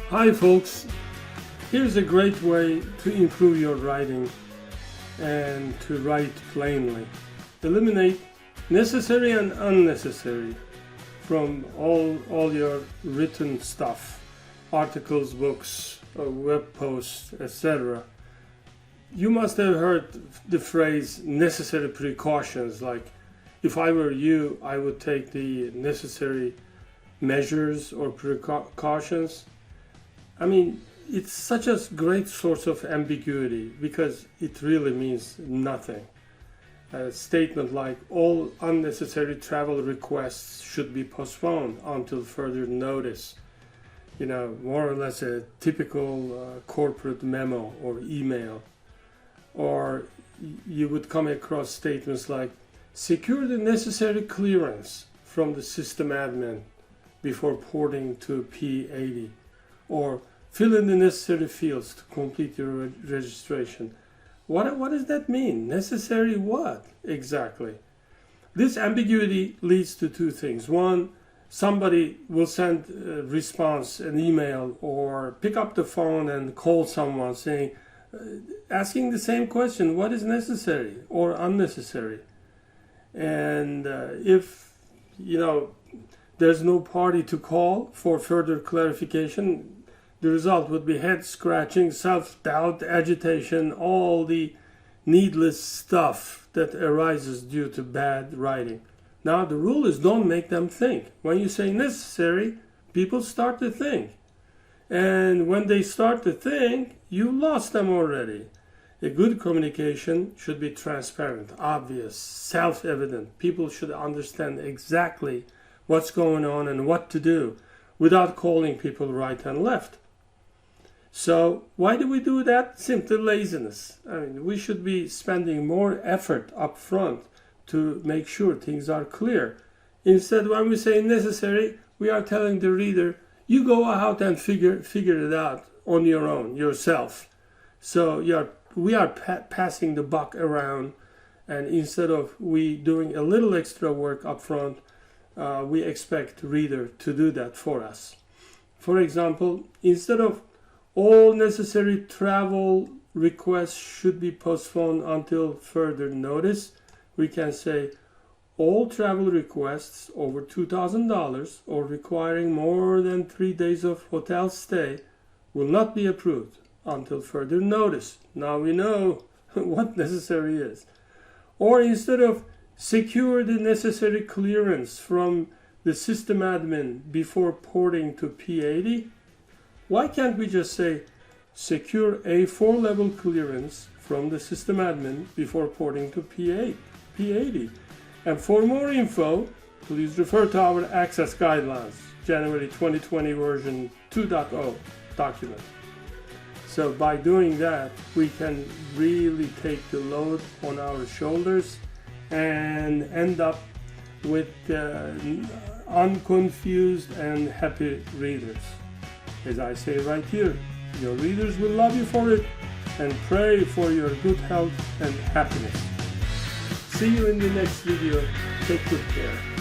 Hi folks, here's a great way to improve your writing and to write plainly. Eliminate necessary and unnecessary from all your written stuff, articles, books, web posts, etc. You must have heard the phrase necessary precautions, like if I were you, I would take the necessary measures or precautions. I mean, it's such a great source of ambiguity because it really means nothing. A statement like all unnecessary travel requests should be postponed until further notice. More or less a typical corporate memo or email. Or you would come across statements like secure the necessary clearance from the system admin before porting to P80. Or fill in the necessary fields to complete your registration. What does that mean? Necessary what exactly? This ambiguity leads to two things. One, somebody will send a response, an email, or pick up the phone and call someone saying, asking the same question, what is necessary or unnecessary? And if there's no party to call for further clarification, the result would be head scratching, self-doubt, agitation, all the needless stuff that arises due to bad writing. Now the rule is don't make them think. When you say necessary, people start to think. And when they start to think, you lost them already. A good communication should be transparent, obvious, self-evident. People should understand exactly what's going on and what to do without calling people right and left. So why do we do that? Simply laziness. I mean, we should be spending more effort up front to make sure things are clear. Instead, when we say necessary, we are telling the reader, you go out and figure it out on your own, yourself. So we are passing the buck around, and instead of we doing a little extra work up front, we expect the reader to do that for us. For example, instead of all necessary travel requests should be postponed until further notice, we can say all travel requests over $2,000 or requiring more than 3 days of hotel stay will not be approved until further notice. Now we know what necessary is. Or instead of secure the necessary clearance from the system admin before porting to P80, why can't we just say secure a 4-level clearance from the system admin before porting to P80? And for more info, please refer to our Access Guidelines, January 2020 version 2.0 document. So by doing that, we can really take the load on our shoulders and end up with unconfused and happy readers. As I say right here, your readers will love you for it and pray for your good health and happiness. See you in the next video. Take good care.